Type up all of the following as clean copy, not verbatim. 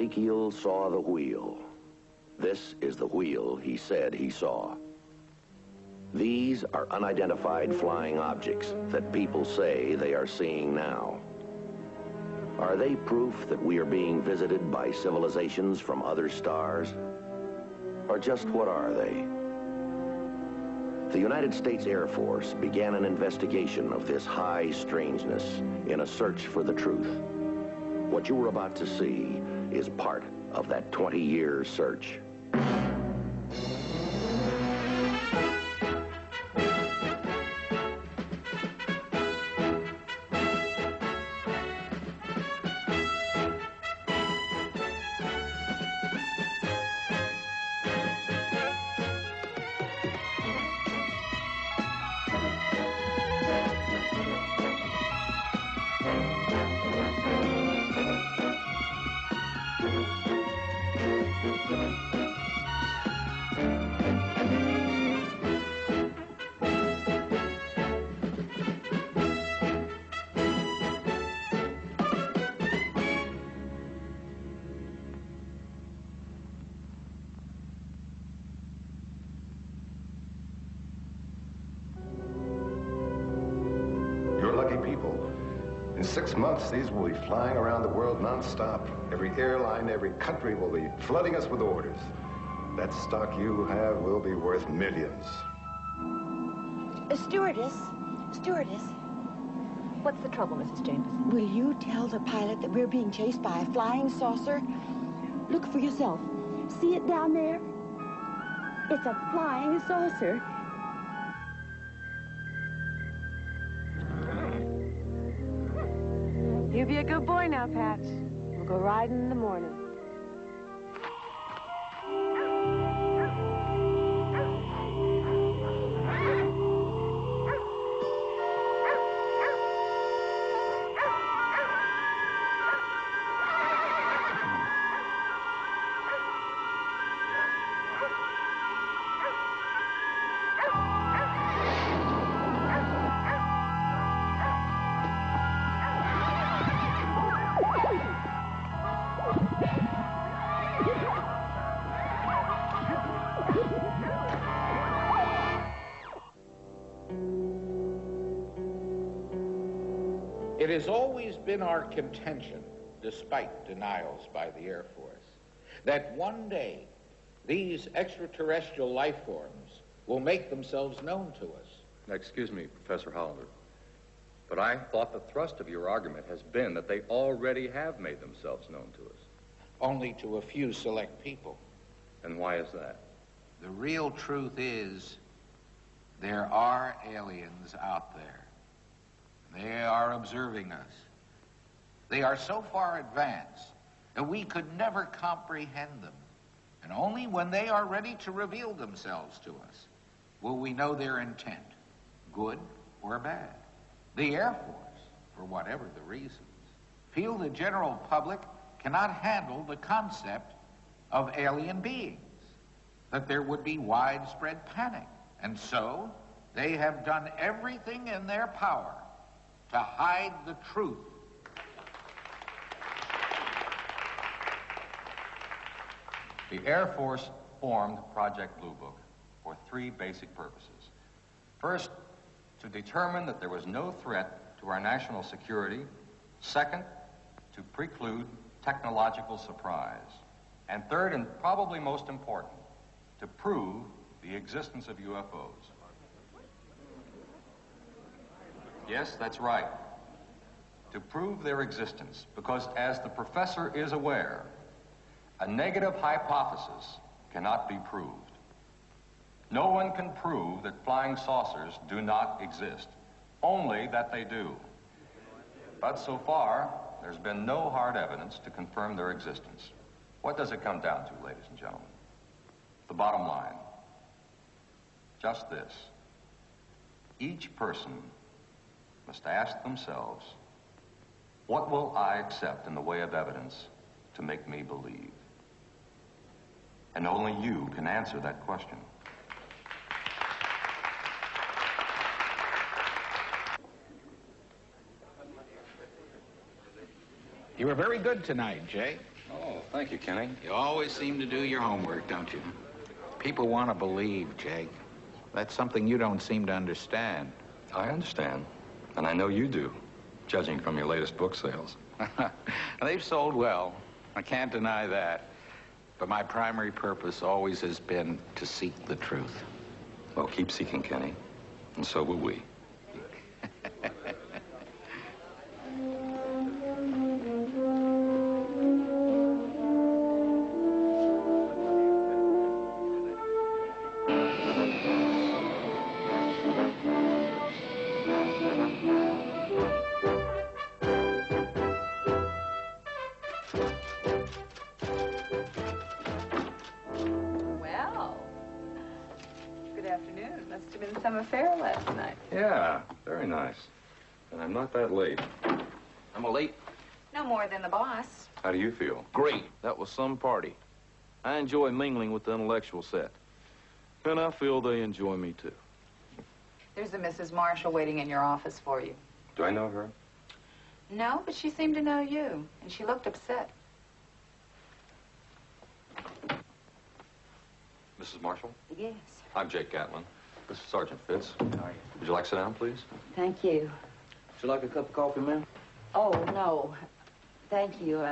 Ezekiel saw the wheel. This is the wheel he said he saw. These are unidentified flying objects that people say they are seeing now. Are they proof that we are being visited by civilizations from other stars? Or just what are they? The United States Air Force began an investigation of this high strangeness in a search for the truth. What you are about to see is part of that 20-year search. People. In 6 months, these will be flying around the world non-stop. Every airline, every country will be flooding us with orders. That stock you have will be worth millions. Stewardess. What's the trouble, Mrs. Jameson? Will you tell the pilot that we're being chased by a flying saucer? Look for yourself. See it down there? It's a flying saucer. You be a good boy now, Patch. We'll go riding in the morning. It has always been our contention, despite denials by the Air Force, that one day these extraterrestrial life forms will make themselves known to us. Excuse me, Professor Hollander, but I thought the thrust of your argument has been that they already have made themselves known to us. Only to a few select people. And why is that? The real truth is there are aliens out there. They are observing us. They are so far advanced that we could never comprehend them. And only when they are ready to reveal themselves to us will we know their intent, good or bad. The Air Force, for whatever the reasons, feel the general public cannot handle the concept of alien beings, that there would be widespread panic. And so they have done everything in their power to hide the truth. The Air Force formed Project Blue Book for 3 basic purposes. First, to determine that there was no threat to our national security. Second, to preclude technological surprise. And third, and probably most important, to prove the existence of UFOs. Yes, that's right. To prove their existence, because as the professor is aware, a negative hypothesis cannot be proved. No one can prove that flying saucers do not exist, only that they do. But so far, there's been no hard evidence to confirm their existence. What does it come down to, ladies and gentlemen? The bottom line. Just this. Each person must ask themselves, what will I accept in the way of evidence to make me believe? And only you can answer that question. You were very good tonight, Jay. Oh, Thank you, Kenny. You always seem to do your homework, don't you? People want to believe, Jake. That's something you don't seem to understand. I understand, and I know you do, judging from your latest book sales. They've sold well. I can't deny that. But my primary purpose always has been to seek the truth. Well, keep seeking, Kenny, and so will we. Some affair last night. Yeah, very nice. And I'm not that late. I'm a late. No more than the boss. How do you feel? Great. That was some party. I enjoy mingling with the intellectual set. And I feel they enjoy me, too. There's a Mrs. Marshall waiting in your office for you. Do I know her? No, but she seemed to know you, and she looked upset. Mrs. Marshall? Yes. I'm Jake Gatlin. This is Sergeant Fitz. How are you? Would you like to sit down, please? Thank you. Would you like a cup of coffee, ma'am? Oh, no. Thank you.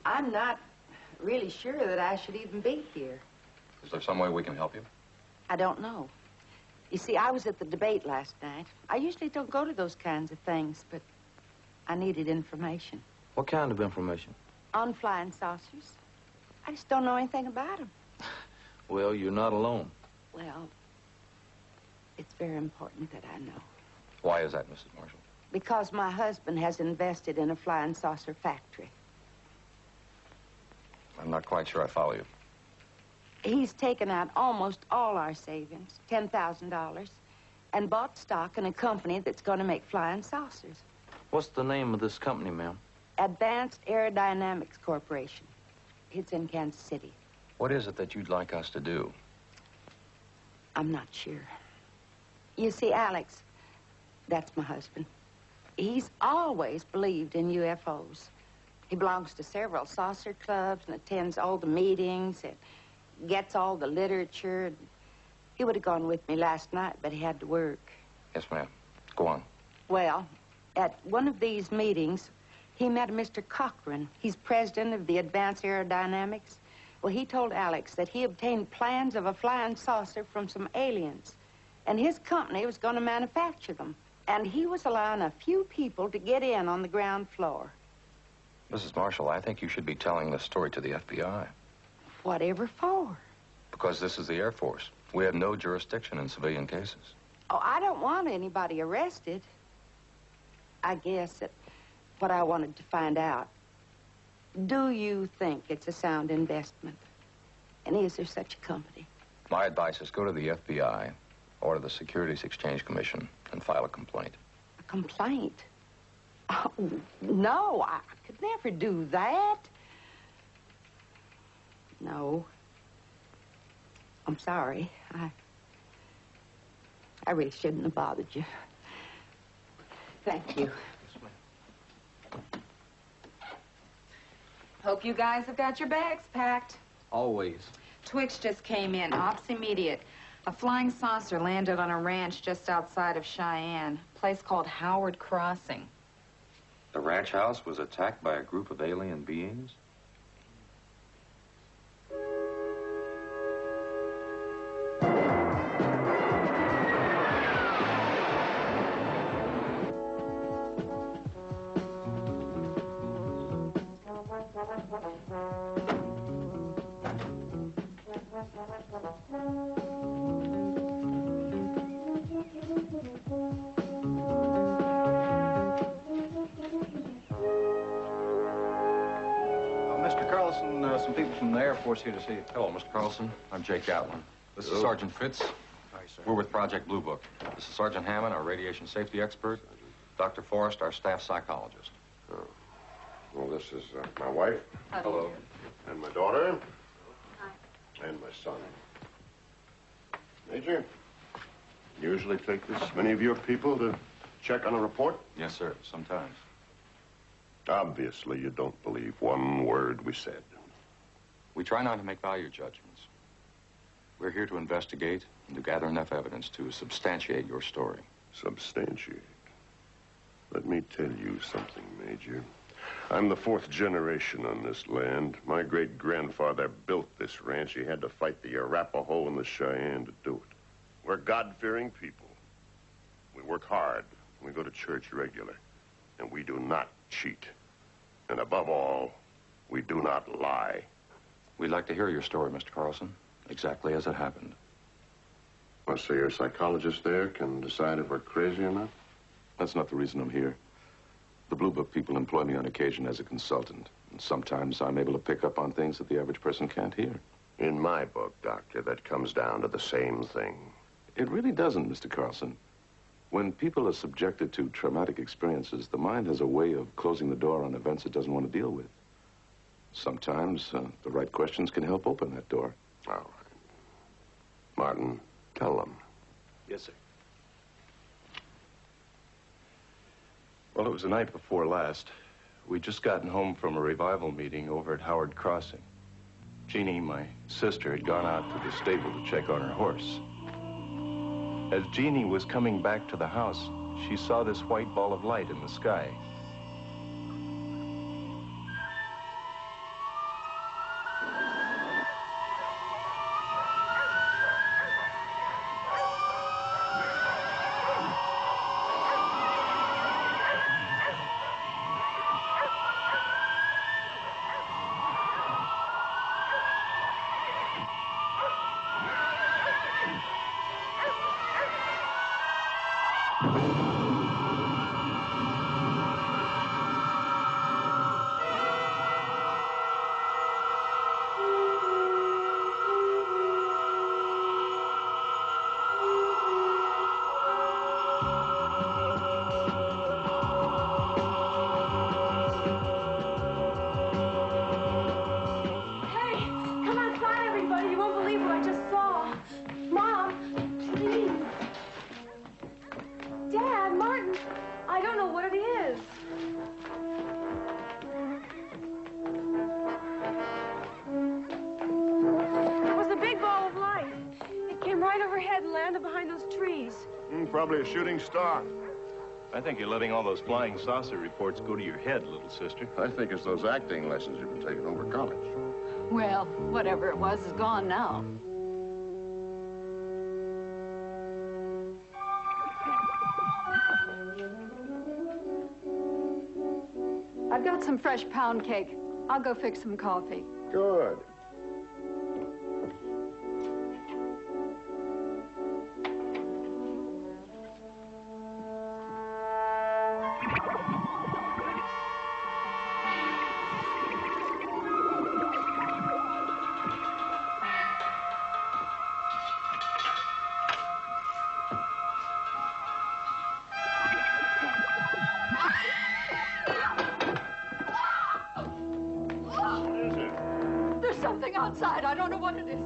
I'm not really sure that I should even be here. Is there some way we can help you? I don't know. You see, I was at the debate last night. I usually don't go to those kinds of things, but I needed information. What kind of information? On flying saucers. I just don't know anything about them. Well, you're not alone. Well, it's very important that I know. Why is that, Mrs. Marshall? Because my husband has invested in a flying saucer factory. I'm not quite sure I follow you. He's taken out almost all our savings, $10,000, and bought stock in a company that's going to make flying saucers. What's the name of this company, ma'am? Advanced Aerodynamics Corporation. It's in Kansas City. What is it that you'd like us to do? I'm not sure. You see, Alex, that's my husband. He's always believed in UFOs. He belongs to several saucer clubs and attends all the meetings and gets all the literature. He would have gone with me last night, but he had to work. Yes, ma'am. Go on. Well, at one of these meetings, he met Mr. Cochran. He's president of the Advanced Aerodynamics. Well, he told Alex that he obtained plans of a flying saucer from some aliens, and his company was going to manufacture them. And he was allowing a few people to get in on the ground floor. Mrs. Marshall, I think you should be telling this story to the FBI. Whatever for? Because this is the Air Force. We have no jurisdiction in civilian cases. Oh, I don't want anybody arrested. I guess that what I wanted to find out, do you think it's a sound investment? And is there such a company? My advice is go to the FBI or to the Securities Exchange Commission and file a complaint. A complaint? Oh, no, I could never do that. No. I'm sorry. I really shouldn't have bothered you. Thank you. Hope you guys have got your bags packed. Always. Twix just came in, ops immediate. A flying saucer landed on a ranch just outside of Cheyenne, a place called Howard Crossing. The ranch house was attacked by a group of alien beings? Mr. Carlson, some people from the Air Force here to see you. Hello, Mr. Carlson. I'm Jake Gatlin. This is Sergeant Fitz. Hi, sir. We're with Project Blue Book. This is Sergeant Hammond, our radiation safety expert. Dr. Forrest, our staff psychologist. Oh. Well, this is my wife. Hello. And my daughter. Hi. And my son. Major, usually take this many of your people to check on a report? Yes, sir. Sometimes. Obviously, you don't believe one word we said. We try not to make value judgments. We're here to investigate and to gather enough evidence to substantiate your story. Substantiate? Let me tell you something, Major. I'm the 4th generation on this land. My great-grandfather built this ranch. He had to fight the Arapaho and the Cheyenne to do it. We're God-fearing people. We work hard. We go to church regular. And we do not cheat. And above all, we do not lie. We'd like to hear your story, Mr. Carlson, exactly as it happened. Well, so your psychologist there can decide if we're crazy or not? That's not the reason I'm here. The Blue Book people employ me on occasion as a consultant. And sometimes I'm able to pick up on things that the average person can't hear. In my book, Doctor, that comes down to the same thing. It really doesn't, Mr. Carlson. When people are subjected to traumatic experiences, the mind has a way of closing the door on events it doesn't want to deal with. Sometimes the right questions can help open that door. All right. Martin, tell them. Yes, sir. Well, it was the night before last. We'd just gotten home from a revival meeting over at Howard Crossing. Jeannie, my sister, had gone out to the stable to check on her horse. As Jeannie was coming back to the house, she saw this white ball of light in the sky. Probably a shooting star. I think you're letting all those flying saucer reports go to your head, little sister. I think it's those acting lessons you've been taking over college. Well, whatever it was is gone now. I've got some fresh pound cake. I'll go fix some coffee. Good. Outside. I don't know what it is.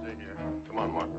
Stay here. Come on, Martin.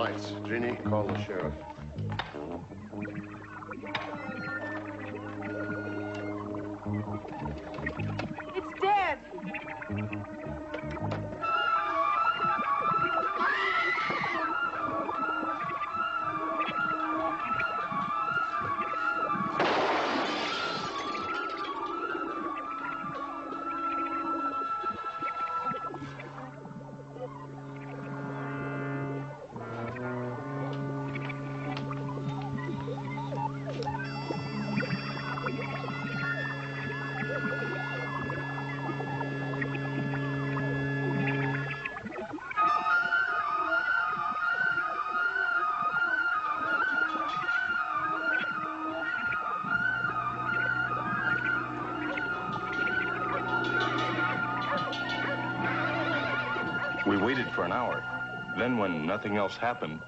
lights. Jeannie, call the sheriff. It's dead. We waited for an hour. Then when nothing else happened,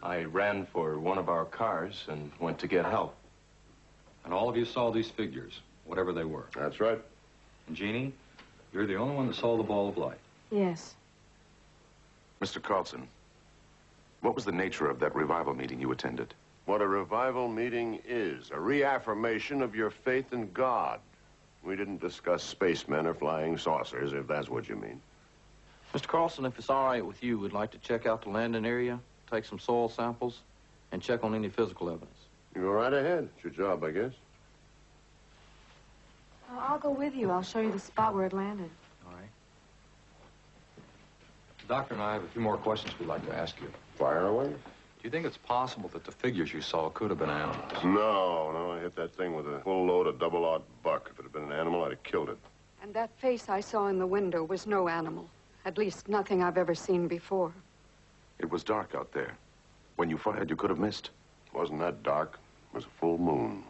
I ran for one of our cars and went to get help. And all of you saw these figures, whatever they were. That's right. And Jeannie, you're the only one that saw the ball of light. Yes. Mr. Carlson, what was the nature of that revival meeting you attended? What a revival meeting is, a reaffirmation of your faith in God. We didn't discuss spacemen or flying saucers, if that's what you mean. Mr. Carlson, if it's all right with you, we'd like to check out the landing area, take some soil samples, and check on any physical evidence. You go right ahead. It's your job, I guess. I'll go with you. I'll show you the spot where it landed. All right. The doctor and I have a few more questions we'd like to ask you. Fire away. Do you think it's possible that the figures you saw could have been animals? No, I hit that thing with a full load of double-aught buck. If it had been an animal, I'd have killed it. And that face I saw in the window was no animal. At least nothing I've ever seen before. It was dark out there. When you fired, you could have missed. It wasn't that dark. It was a full moon.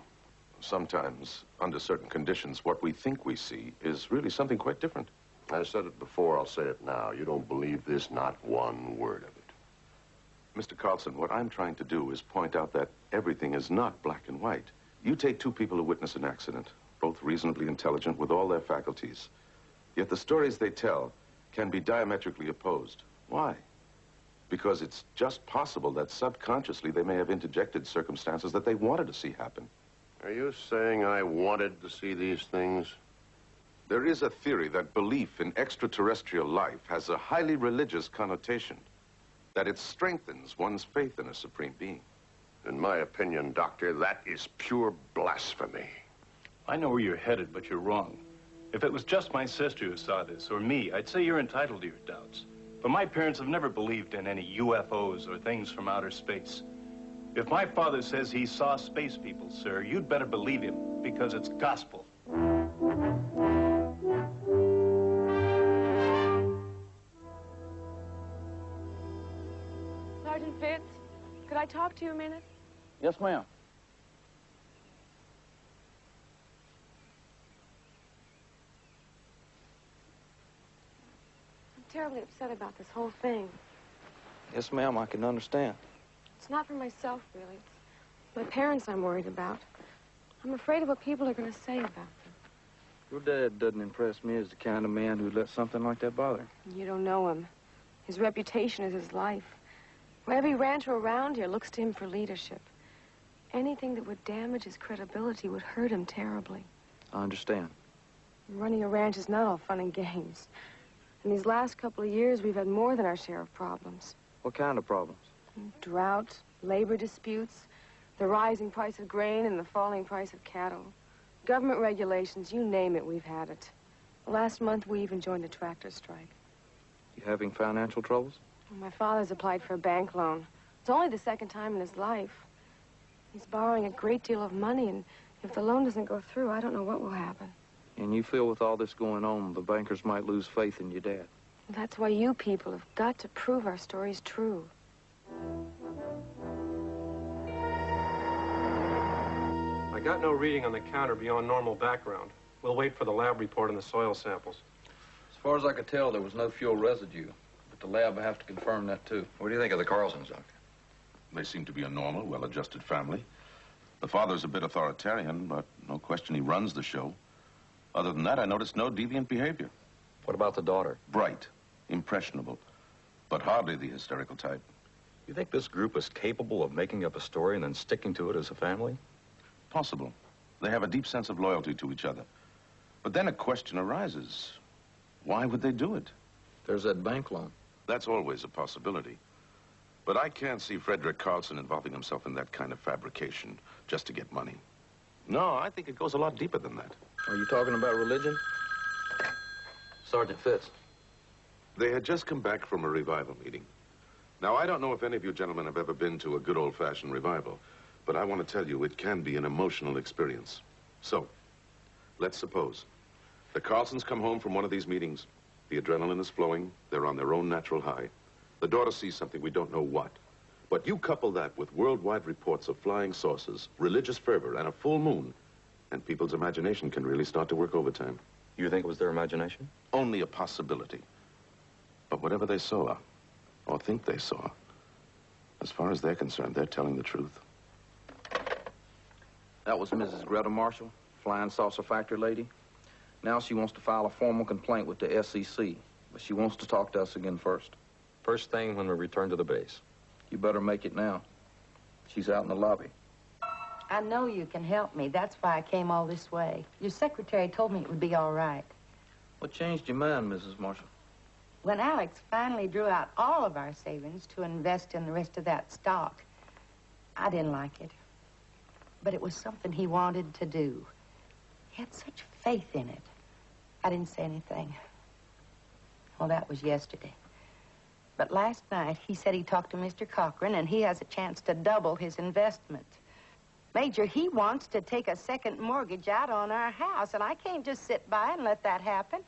Sometimes, under certain conditions, what we think we see is really something quite different. I said it before, I'll say it now. You don't believe this, not one word of it. Mr. Carlson, what I'm trying to do is point out that everything is not black and white. You take two people who witness an accident, both reasonably intelligent with all their faculties. Yet the stories they tell can be diametrically opposed. Why? Because it's just possible that subconsciously they may have interjected circumstances that they wanted to see happen. Are you saying I wanted to see these things? There is a theory that belief in extraterrestrial life has a highly religious connotation, that it strengthens one's faith in a supreme being. In my opinion, Doctor, that is pure blasphemy. I know where you're headed, but you're wrong. If it was just my sister who saw this, or me, I'd say you're entitled to your doubts. But my parents have never believed in any UFOs or things from outer space. If my father says he saw space people, sir, you'd better believe him, because it's gospel. Sergeant Fitz, could I talk to you a minute? Yes, ma'am. Terribly upset about this whole thing. Yes, ma'am, I can understand. It's not for myself, really. It's my parents I'm worried about. I'm afraid of what people are going to say about them. Your dad doesn't impress me as the kind of man who'd let something like that bother him. You don't know him. His reputation is his life. Well, every rancher around here looks to him for leadership. Anything that would damage his credibility would hurt him terribly. I understand. Running a ranch is not all fun and games. In these last couple of years, we've had more than our share of problems. What kind of problems? Drought, labor disputes, the rising price of grain and the falling price of cattle. Government regulations, you name it, we've had it. Last month, we even joined a tractor strike. You having financial troubles? My father's applied for a bank loan. It's only the second time in his life. He's borrowing a great deal of money, and if the loan doesn't go through, I don't know what will happen. And you feel with all this going on, the bankers might lose faith in your dad? That's why you people have got to prove our story's true. I got no reading on the counter beyond normal background. We'll wait for the lab report on the soil samples. As far as I could tell, there was no fuel residue. But the lab will have to confirm that, too. What do you think of the Carlsons, Doctor? They seem to be a normal, well-adjusted family. The father's a bit authoritarian, but no question he runs the show. Other than that, I noticed no deviant behavior. What about the daughter? Bright, impressionable, but hardly the hysterical type. You think this group is capable of making up a story and then sticking to it as a family? Possible. They have a deep sense of loyalty to each other. But then a question arises. Why would they do it? There's that bank loan. That's always a possibility. But I can't see Frederick Carlson involving himself in that kind of fabrication just to get money. No, I think it goes a lot deeper than that. Are you talking about religion? Sergeant Fitz. They had just come back from a revival meeting. Now, I don't know if any of you gentlemen have ever been to a good old-fashioned revival, but I want to tell you it can be an emotional experience. So, let's suppose the Carlsons come home from one of these meetings. The adrenaline is flowing. They're on their own natural high. The daughter sees something, we don't know what. But you couple that with worldwide reports of flying saucers, religious fervor, and a full moon, and people's imagination can really start to work overtime. You think it was their imagination? Only a possibility. But whatever they saw, or think they saw, as far as they're concerned, they're telling the truth. That was Mrs. Greta Marshall, flying saucer factory lady. Now she wants to file a formal complaint with the SEC, but she wants to talk to us again first. First thing when we return to the base. You better make it now. She's out in the lobby. I know you can help me. That's why I came all this way. Your secretary told me it would be all right. What changed your mind, Mrs. Marshall? When Alex finally drew out all of our savings to invest in the rest of that stock, I didn't like it. But it was something he wanted to do. He had such faith in it. I didn't say anything. Well, that was yesterday. But last night, he said he talked to Mr. Cochran, and he has a chance to double his investment. Major, he wants to take a second mortgage out on our house, and I can't just sit by and let that happen.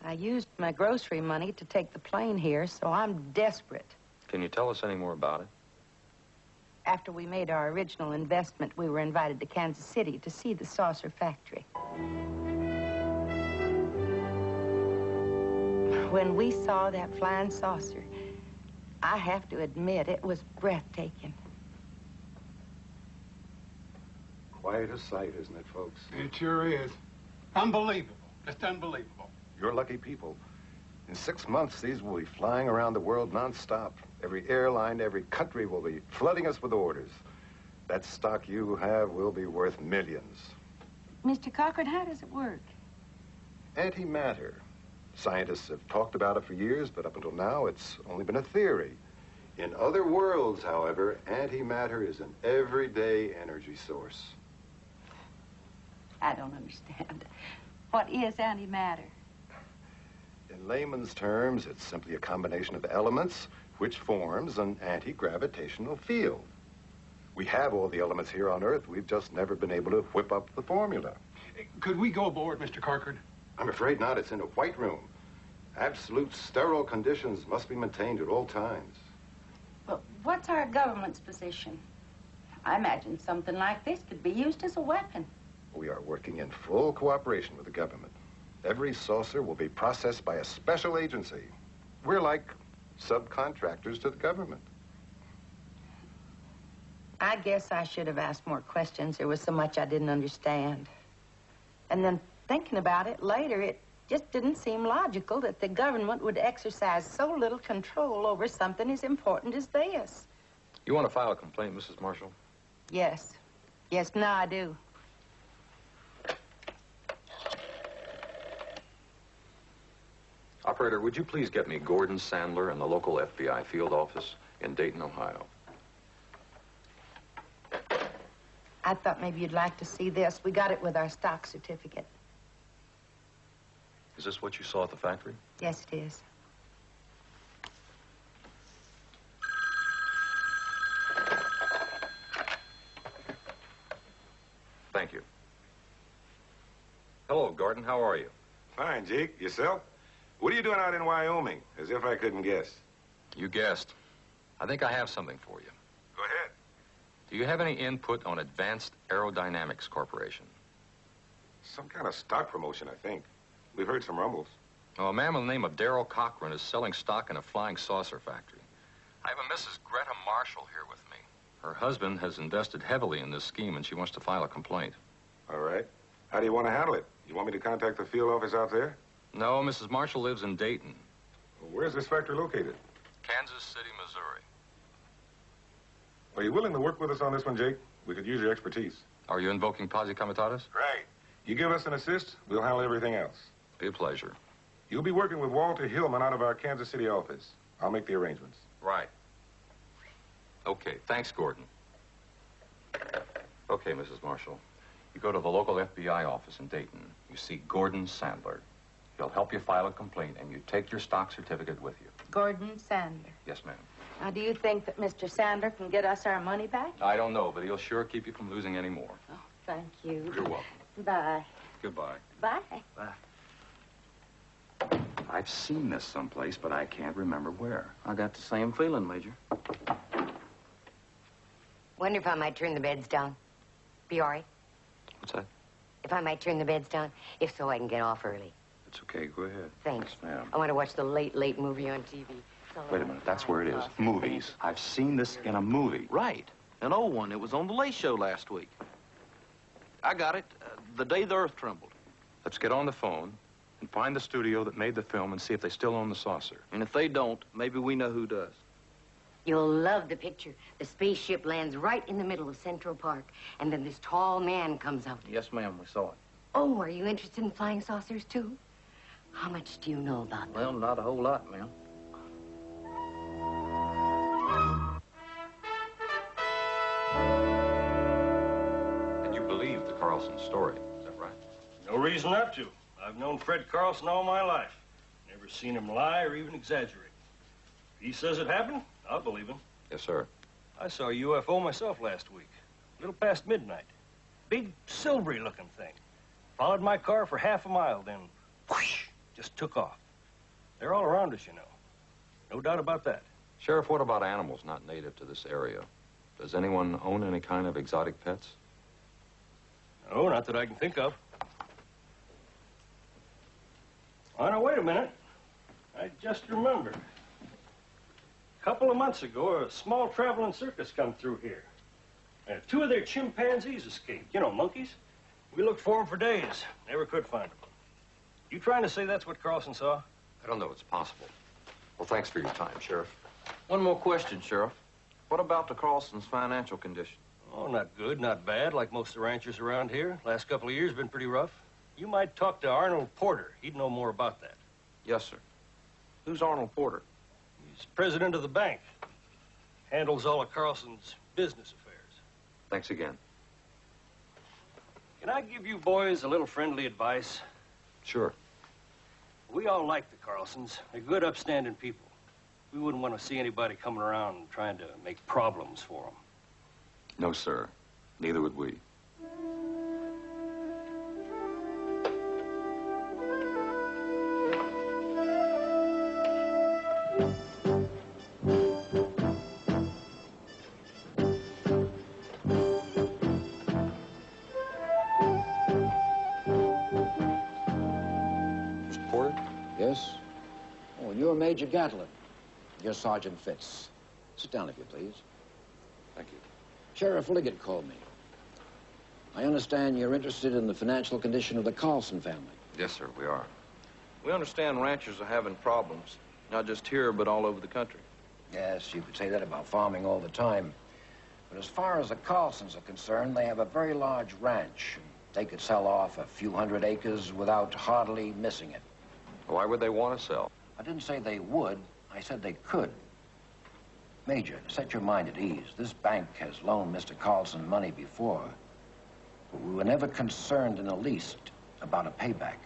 I used my grocery money to take the plane here, so I'm desperate. Can you tell us any more about it? After we made our original investment, we were invited to Kansas City to see the saucer factory. When we saw that flying saucer, I have to admit, it was breathtaking. Quite a sight, isn't it, folks? It sure is. Unbelievable. Just unbelievable. You're lucky people. In 6 months, these will be flying around the world nonstop. Every airline, every country will be flooding us with orders. That stock you have will be worth millions. Mr. Cochran, how does it work? Antimatter. Scientists have talked about it for years, but up until now, it's only been a theory. In other worlds, however, antimatter is an everyday energy source. I don't understand. What is antimatter? In layman's terms, it's simply a combination of elements which forms an anti-gravitational field. We have all the elements here on Earth. We've just never been able to whip up the formula. Could we go aboard, Mr. Cochran? I'm afraid not. It's in a white room. Absolute sterile conditions must be maintained at all times. But what's our government's position? I imagine something like this could be used as a weapon. We are working in full cooperation with the government. Every saucer will be processed by a special agency. We're like subcontractors to the government. I guess I should have asked more questions. There was so much I didn't understand. And then thinking about it later, it just didn't seem logical that the government would exercise so little control over something as important as this. You want to file a complaint, Mrs. Marshall? Yes. Yes, now I do. Operator, would you please get me Gordon Sandler in the local FBI field office in Dayton, Ohio? I thought maybe you'd like to see this. We got it with our stock certificate. Is this what you saw at the factory? Yes, it is. Thank you. Hello, Gordon. How are you? Fine, Jake. Yourself? What are you doing out in Wyoming? As if I couldn't guess. You guessed. I think I have something for you. Go ahead. Do you have any input on Advanced Aerodynamics Corporation? Some kind of stock promotion, I think. We've heard some rumbles. Oh, a man with the name of Darrell Cochran is selling stock in a flying saucer factory. I have a Mrs. Greta Marshall here with me. Her husband has invested heavily in this scheme, and she wants to file a complaint. All right. How do you want to handle it? You want me to contact the field office out there? No, Mrs. Marshall lives in Dayton. Well, where's this factory located? Kansas City, Missouri. Are you willing to work with us on this one, Jake? We could use your expertise. Are you invoking posse comitatus? Right. You give us an assist, we'll handle everything else. Be a pleasure. You'll be working with Walter Hillman out of our Kansas City office. I'll make the arrangements. Right. Okay, thanks, Gordon. Okay, Mrs. Marshall. You go to the local FBI office in Dayton. You see Gordon Sandler. He'll help you file a complaint, and you take your stock certificate with you. Gordon Sandler. Yes, ma'am. Now, do you think that Mr. Sandler can get us our money back? I don't know, but he'll sure keep you from losing any more. Oh, thank you. You're welcome. Bye. Goodbye. Bye. Bye. I've seen this someplace, but I can't remember where. I got the same feeling, Major. Wonder if I might turn the beds down. Be all right? What's that? If I might turn the beds down? If so, I can get off early. It's okay. Go ahead. Thanks. Yes, ma'am. I want to watch the late movie on TV. So Wait a minute. That's where it is. Movies. I've seen this in a movie. Right. An old one. It was on the Late Show last week. I got it. The day the earth trembled. Let's get on the phone and find the studio that made the film and see if they still own the saucer. And if they don't, maybe we know who does. You'll love the picture. The spaceship lands right in the middle of Central Park, and then this tall man comes out. Yes, ma'am. We saw it. Oh, are you interested in flying saucers, too? How much do you know about them? Well, not a whole lot, ma'am. And you believe the Carlson story, is that right? No reason not to. I've known Fred Carlson all my life. Never seen him lie or even exaggerate. If he says it happened, I'll believe him. Yes, sir. I saw a UFO myself last week, a little past midnight. Big, silvery-looking thing. Followed my car for half a mile, then whoosh, just took off. They're all around us, you know. No doubt about that. Sheriff, what about animals not native to this area? Does anyone own any kind of exotic pets? No, not that I can think of. Oh, now, wait a minute. I just remembered. A couple of months ago, a small traveling circus come through here. Two of their chimpanzees escaped. You know, monkeys. We looked for them for days. Never could find them. You trying to say that's what Carlson saw? I don't know. It's possible. Well, thanks for your time, Sheriff. One more question, Sheriff. What about the Carlson's financial condition? Oh, not good, not bad, like most of the ranchers around here. Last couple of years been pretty rough. You might talk to Arnold Porter. He'd know more about that. Yes, sir. Who's Arnold Porter? He's president of the bank. Handles all of Carlson's business affairs. Thanks again. Can I give you boys a little friendly advice? Sure. We all like the Carlsons. They're good, upstanding people. We wouldn't want to see anybody coming around trying to make problems for them. No, sir. Neither would we. Mr. Porter? Yes? Oh, you're Major Gatlin. You're Sergeant Fitz. Sit down, if you please. Thank you. Sheriff Liggett called me. I understand you're interested in the financial condition of the Carlson family. Yes, sir, we are. We understand ranchers are having problems, not just here, but all over the country. Yes, you could say that about farming all the time. But as far as the Carlsons are concerned, they have a very large ranch. They could sell off a few hundred acres without hardly missing it. Why would they want to sell? I didn't say they would. I said they could. Major, set your mind at ease. This bank has loaned Mr. Carlson money before, but we were never concerned in the least about a payback.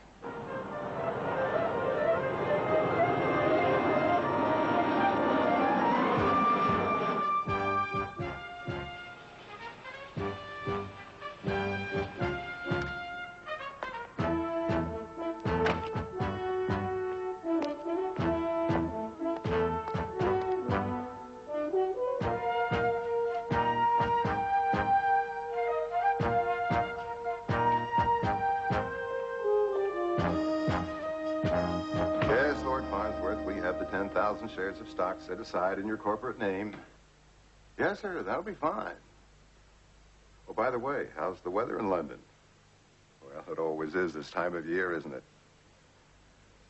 Yes, Lord Farnsworth, we have the 10,000 shares of stock set aside in your corporate name. Yes, sir, that'll be fine. Oh, by the way, how's the weather in London? Well, it always is this time of year, isn't it?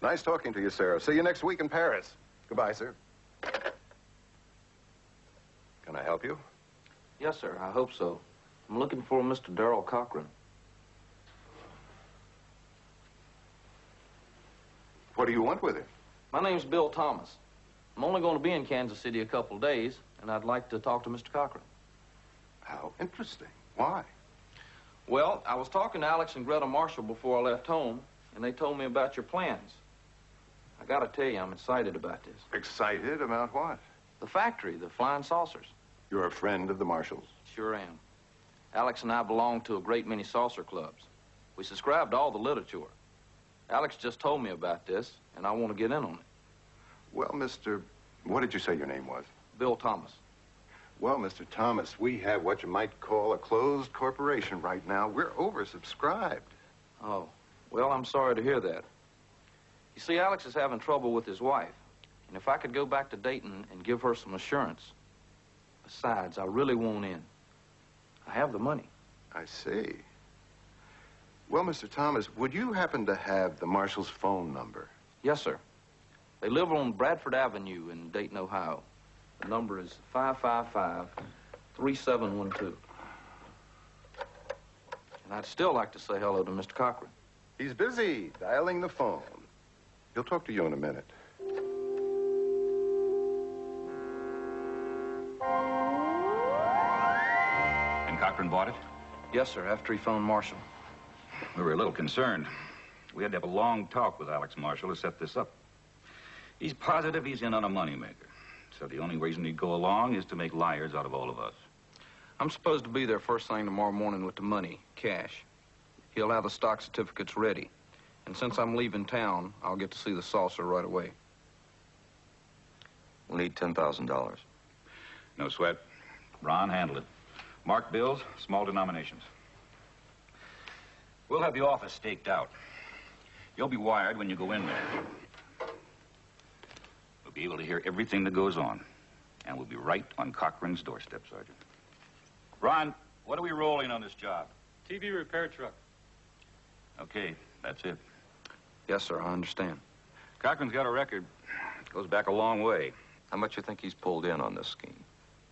Nice talking to you, sir. See you next week in Paris. Goodbye, sir. Can I help you? Yes, sir, I hope so. I'm looking for Mr. Darrell Cochran. What do you want with him? My name's Bill Thomas. I'm only going to be in Kansas City a couple of days, and I'd like to talk to Mr. Cochran. How interesting. Why? Well, I was talking to Alex and Greta Marshall before I left home, and they told me about your plans. I gotta tell you, I'm excited about this. Excited about what? The factory, the flying saucers. You're a friend of the Marshalls? Sure am. Alex and I belong to a great many saucer clubs. We subscribe to all the literature. Alex just told me about this, and I want to get in on it. Well, what did you say your name was? Bill Thomas. Well, Mr. Thomas, we have what you might call a closed corporation right now. We're oversubscribed. Oh, well, I'm sorry to hear that. You see, Alex is having trouble with his wife, and if I could go back to Dayton and give her some assurance. Besides, I really want in. I have the money. I see. Well, Mr. Thomas, would you happen to have the Marshall's phone number? Yes, sir. They live on Bradford Avenue in Dayton, Ohio. The number is 555-3712. And I'd still like to say hello to Mr. Cochran. He's busy dialing the phone. He'll talk to you in a minute. And Cochran bought it? Yes, sir, after he phoned Marshall. We were a little concerned. We had to have a long talk with Alex Marshall to set this up. He's positive he's in on a moneymaker. So the only reason he'd go along is to make liars out of all of us. I'm supposed to be there first thing tomorrow morning with the money, cash. He'll have the stock certificates ready. And since I'm leaving town, I'll get to see the saucer right away. We'll need $10,000. No sweat. Ron, handle it. Mark bills, small denominations. We'll have the office staked out. You'll be wired when you go in there. We'll be able to hear everything that goes on. And we'll be right on Cochran's doorstep, Sergeant. Ron, what are we rolling on this job? TV repair truck. Okay, that's it. Yes, sir, I understand. Cochran's got a record. Goes back a long way. How much you think he's pulled in on this scheme?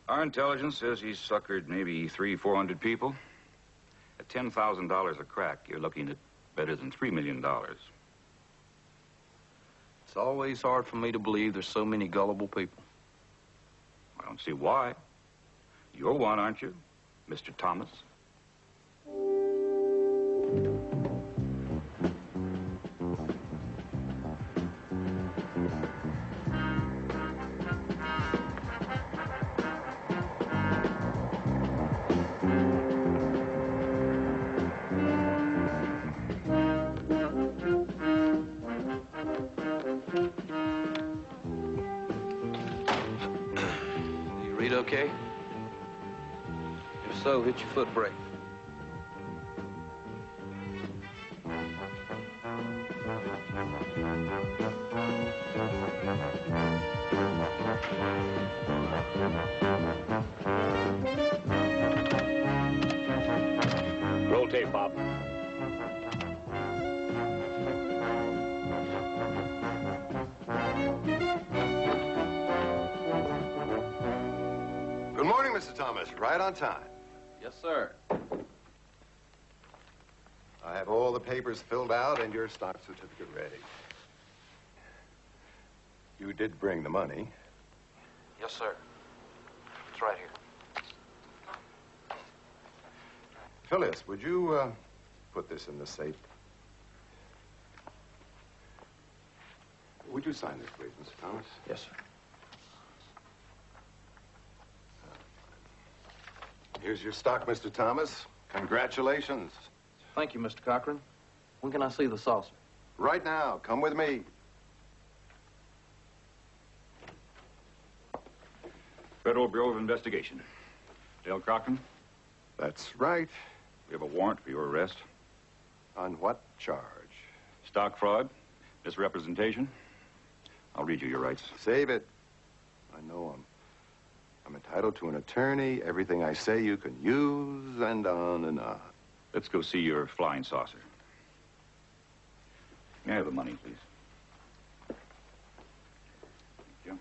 Our intelligence says he's suckered maybe 300-400 people. At $10,000 a crack, you're looking at better than $3 million. It's always hard for me to believe there's so many gullible people. I don't see why. You're one, aren't you, Mr. Thomas? Okay? If so, hit your foot brake. Roll tape, Bob. Good morning, Mr. Thomas. Right on time. Yes, sir. I have all the papers filled out and your stock certificate ready. You did bring the money. Yes, sir. It's right here. Phyllis, would you put this in the safe? Would you sign this, please, Mr. Thomas? Yes, sir. Here's your stock, Mr. Thomas. Congratulations. Thank you, Mr. Cochran. When can I see the saucer? Right now. Come with me. Federal Bureau of Investigation. Dale Cochran? That's right. We have a warrant for your arrest. On what charge? Stock fraud, misrepresentation. I'll read you your rights. Save it. I know I'm entitled to an attorney. Everything I say you can use, and on and on. Let's go see your flying saucer. May I have the money, please? Thank you.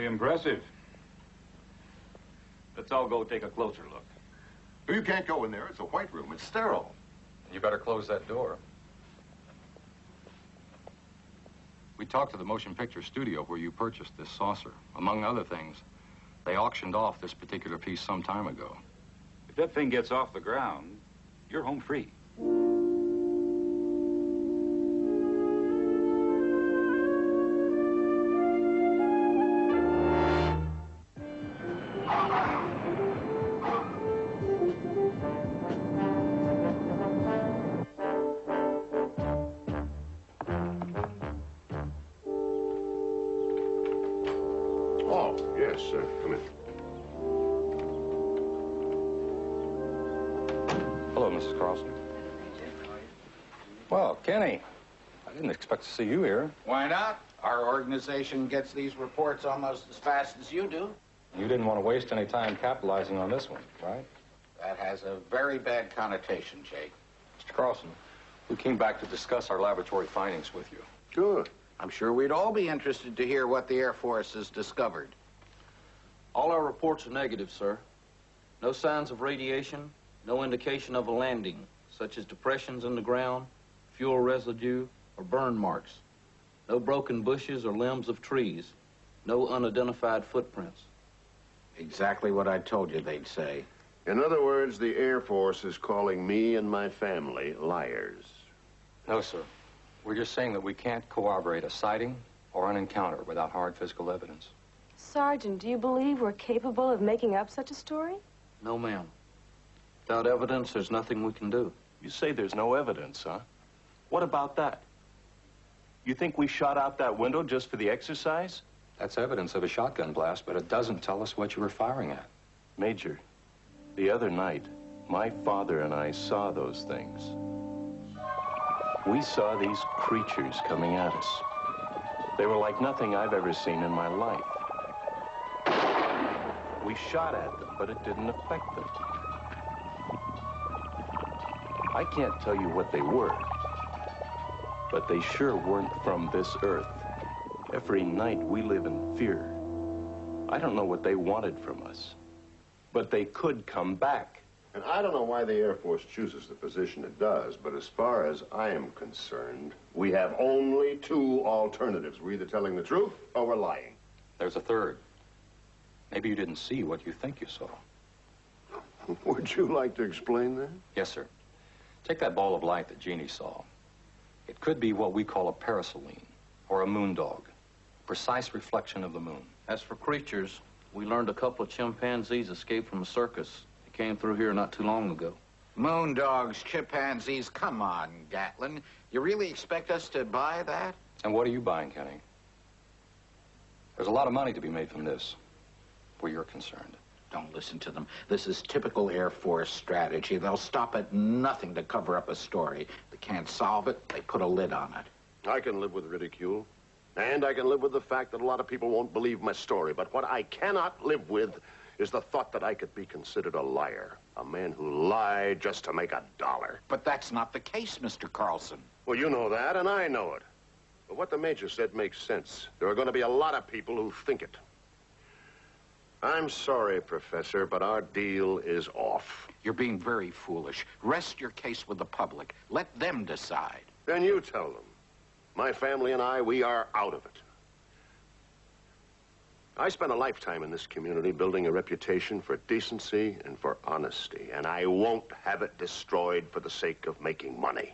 Very impressive. Let's all go take a closer look. You can't go in there. It's a white room. It's sterile. You better close that door. We talked to the motion picture studio where you purchased this saucer. Among other things, they auctioned off this particular piece some time ago. If that thing gets off the ground, you're home free. Oh, yes, sir. Come in. Hello, Mrs. Carlson. Well, Kenny, I didn't expect to see you here. Why not? Our organization gets these reports almost as fast as you do. You didn't want to waste any time capitalizing on this one, right? That has a very bad connotation, Jake. Mr. Carlson, we came back to discuss our laboratory findings with you. Good. I'm sure we'd all be interested to hear what the Air Force has discovered. All our reports are negative, sir. No signs of radiation, no indication of a landing, such as depressions in the ground, fuel residue, or burn marks. No broken bushes or limbs of trees. No unidentified footprints. Exactly what I told you they'd say. In other words, the Air Force is calling me and my family liars. No, sir. We're just saying that we can't corroborate a sighting or an encounter without hard physical evidence. Sergeant, do you believe we're capable of making up such a story? No, ma'am. Without evidence, there's nothing we can do. You say there's no evidence, huh? What about that? You think we shot out that window just for the exercise? That's evidence of a shotgun blast, but it doesn't tell us what you were firing at. Major, the other night, my father and I saw those things. We saw these creatures coming at us. They were like nothing I've ever seen in my life. We shot at them, but it didn't affect them. I can't tell you what they were, but they sure weren't from this earth. Every night we live in fear. I don't know what they wanted from us, but they could come back. And I don't know why the Air Force chooses the position it does, but as far as I am concerned, we have only two alternatives. We're either telling the truth or we're lying. There's a third. Maybe you didn't see what you think you saw. Would you like to explain that? Yes, sir. Take that ball of light that Jeannie saw. It could be what we call a paraselene, or a moon dog. Precise reflection of the moon. As for creatures, we learned a couple of chimpanzees escaped from a circus. They came through here not too long ago. Moon dogs, chimpanzees, come on, Gatlin. You really expect us to buy that? And what are you buying, Kenny? There's a lot of money to be made from this, where you're concerned. Don't listen to them. This is typical Air Force strategy. They'll stop at nothing to cover up a story. They can't solve it, they put a lid on it. I can live with ridicule, and I can live with the fact that a lot of people won't believe my story. But what I cannot live with is the thought that I could be considered a liar. A man who lied just to make $1. But that's not the case, Mr. Carlson. Well, you know that, and I know it. But what the Major said makes sense. There are going to be a lot of people who think it. I'm sorry, Professor, but our deal is off. You're being very foolish. Rest your case with the public. Let them decide. Then you tell them. My family and I, we are out of it. I spent a lifetime in this community building a reputation for decency and for honesty, and I won't have it destroyed for the sake of making money.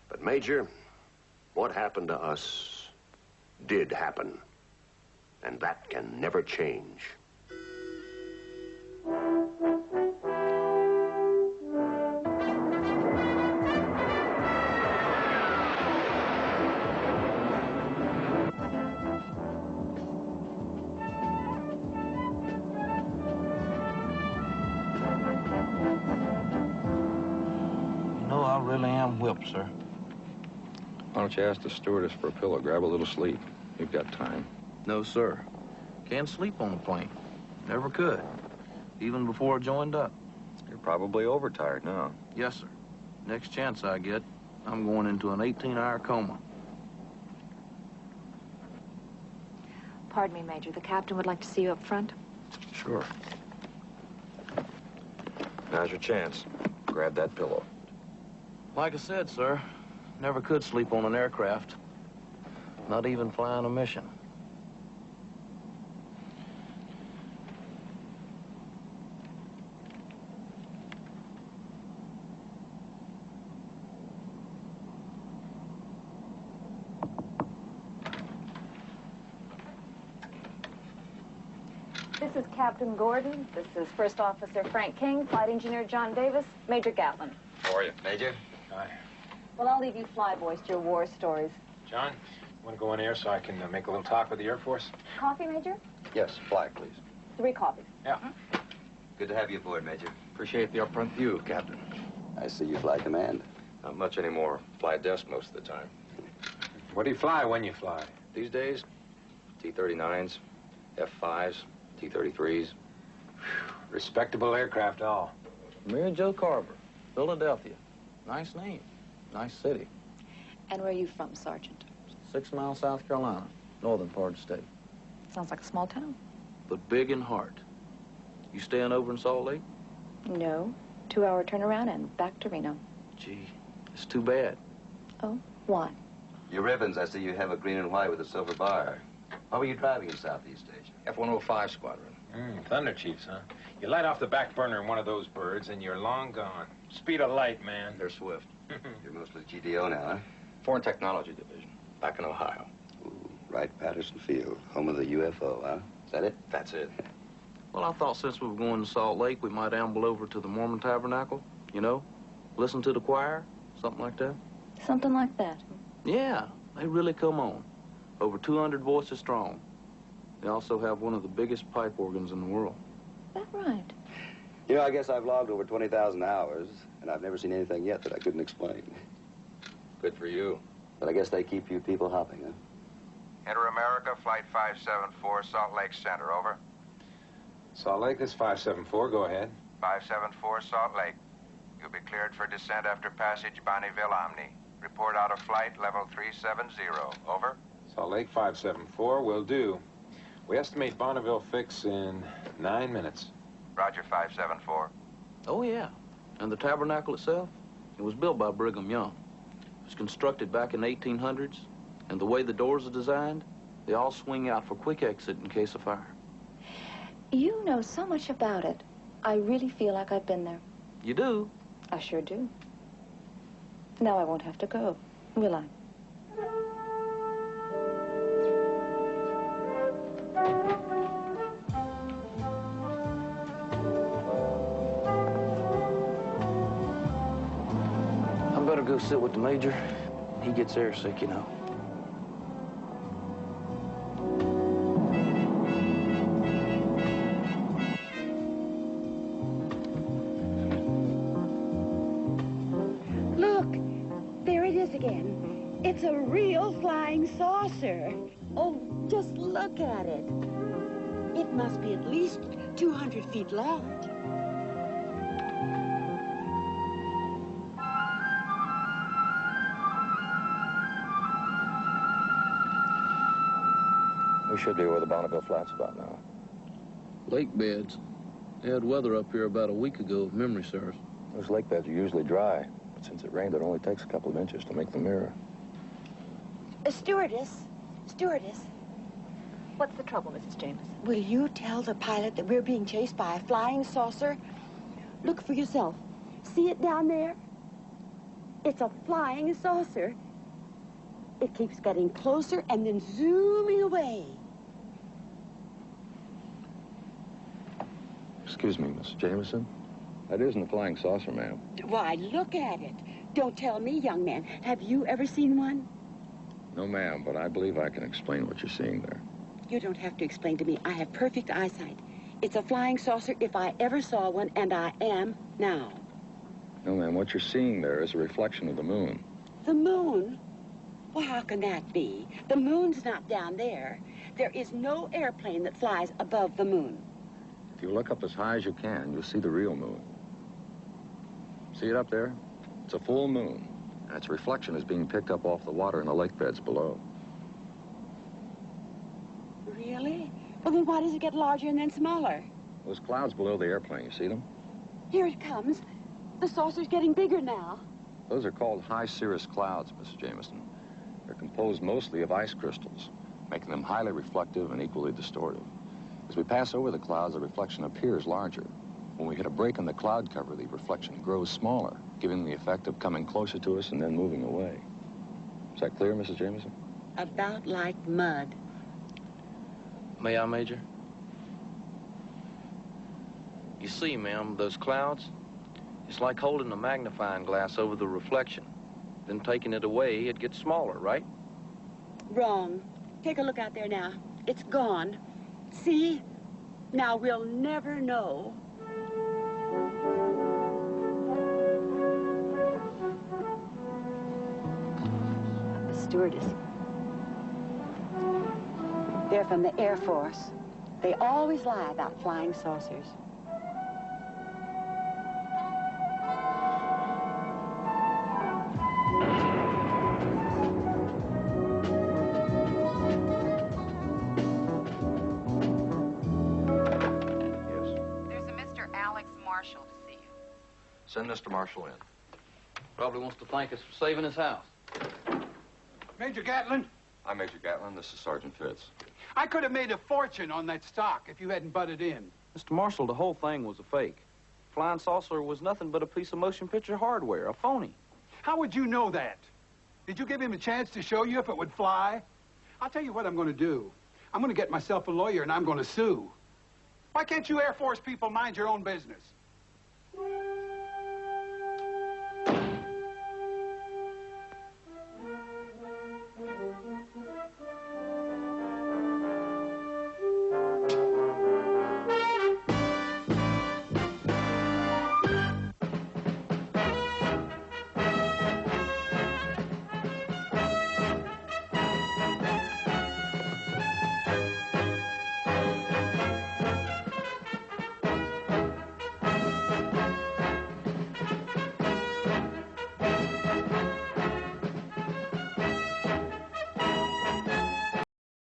But, Major, what happened to us did happen, and that can never change. I really am whipped, sir. Why don't you ask the stewardess for a pillow? Grab a little sleep. You've got time. No, sir. Can't sleep on the plane. Never could. Even before I joined up. You're probably overtired now. Yes, sir. Next chance I get, I'm going into an 18-hour coma. Pardon me, Major. The captain would like to see you up front. Sure. Now's your chance. Grab that pillow. Like I said, sir, never could sleep on an aircraft. Not even flying a mission. This is Captain Gordon. This is First Officer Frank King, Flight Engineer John Davis, Major Gatlin. How are you? Major? Hi. Well, I'll leave you flyboys to your war stories. John, want to go on air so I can make a little talk with the Air Force? Coffee, Major? Yes, flag, please. 3 coffees. Yeah. Good to have you aboard, Major. Appreciate the upfront view, Captain. I see you fly command. Not much anymore. Fly desk most of the time. What do you fly when you fly? These days, T-39s, F-5s, T-33s. Respectable aircraft, all. Me and Joe Carver, Philadelphia. Nice name. Nice city. And where are you from, Sergeant? 6 miles South Carolina, northern part of the state. Sounds like a small town. But big in heart. You staying over in Salt Lake? No. 2-hour turnaround and back to Reno. Gee, it's too bad. Oh, why? Your ribbons, I see you have a green and white with a silver bar. What were you driving in Southeast Asia? F-105 squadron. Thunder Chiefs, huh? You light off the back burner in one of those birds and you're long gone. Speed of light, man. They're swift. You're mostly GDO now, huh? Foreign Technology Division, back in Ohio. Ooh, right, Patterson Field, home of the UFO, huh? Is that it? That's it. Well, I thought since we were going to Salt Lake, we might amble over to the Mormon Tabernacle, you know? Listen to the choir, something like that. Something like that. Yeah, they really come on. Over 200 voices strong. They also have one of the biggest pipe organs in the world. Is that right? You know, I guess I've logged over 20,000 hours, and I've never seen anything yet that I couldn't explain. Good for you. But I guess they keep you people hopping, huh? Enter America, Flight 574, Salt Lake Center, over. Salt Lake, this 574, go ahead. 574, Salt Lake. You'll be cleared for descent after passage Bonneville Omni. Report out of flight, level 370, over. Salt Lake 574, will do. We estimate Bonneville fix in 9 minutes. Roger, 574. Oh, yeah. And the tabernacle itself, it was built by Brigham Young. It was constructed back in the 1800s, and the way the doors are designed, they all swing out for quick exit in case of fire. You know so much about it. I really feel like I've been there. You do? I sure do. Now I won't have to go, will I? I better go sit with the Major. He gets airsick, you know. Look, there it is again. It's a real flying saucer. Oh, just look at it. It must be at least 200 feet long. We should be where the Bonneville Flat's about now. Lake beds. They had weather up here about a week ago, if memory serves. Those lake beds are usually dry, but since it rained, it only takes a couple of inches to make the mirror. Stewardess. What's the trouble, Mrs. Jameson? Will you tell the pilot that we're being chased by a flying saucer? Look for yourself. See it down there? It's a flying saucer. It keeps getting closer and then zooming away. Excuse me, Miss Jameson. That isn't a flying saucer, ma'am. Why, look at it. Don't tell me, young man. Have you ever seen one? No, ma'am, but I believe I can explain what you're seeing there. You don't have to explain to me. I have perfect eyesight. It's a flying saucer if I ever saw one, and I am now. No, ma'am, what you're seeing there is a reflection of the moon. The moon? Well, how can that be? The moon's not down there. There is no airplane that flies above the moon. If you look up as high as you can, you'll see the real moon. See it up there? It's a full moon, and its reflection is being picked up off the water in the lake beds below. Really? Well, then why does it get larger and then smaller? Those clouds below the airplane, you see them? Here it comes. The saucer's getting bigger now. Those are called high cirrus clouds, Mrs. Jameson. They're composed mostly of ice crystals, making them highly reflective and equally distortive. As we pass over the clouds, the reflection appears larger. When we hit a break in the cloud cover, the reflection grows smaller, giving the effect of coming closer to us and then moving away. Is that clear, Mrs. Jameson? About like mud. May I, Major? You see, ma'am, those clouds, it's like holding a magnifying glass over the reflection. Then taking it away, it gets smaller, right? Wrong. Take a look out there now. It's gone. See? Now we'll never know. The stewardess. They're from the Air Force. They always lie about flying saucers. Send Mr. Marshall in. Probably wants to thank us for saving his house. Major Gatlin? I'm Major Gatlin. This is Sergeant Fitz. I could have made a fortune on that stock if you hadn't butted in. Mr. Marshall, the whole thing was a fake. Flying saucer was nothing but a piece of motion picture hardware, a phony. How would you know that? Did you give him a chance to show you if it would fly? I'll tell you what I'm going to do. I'm going to get myself a lawyer and I'm going to sue. Why can't you Air Force people mind your own business?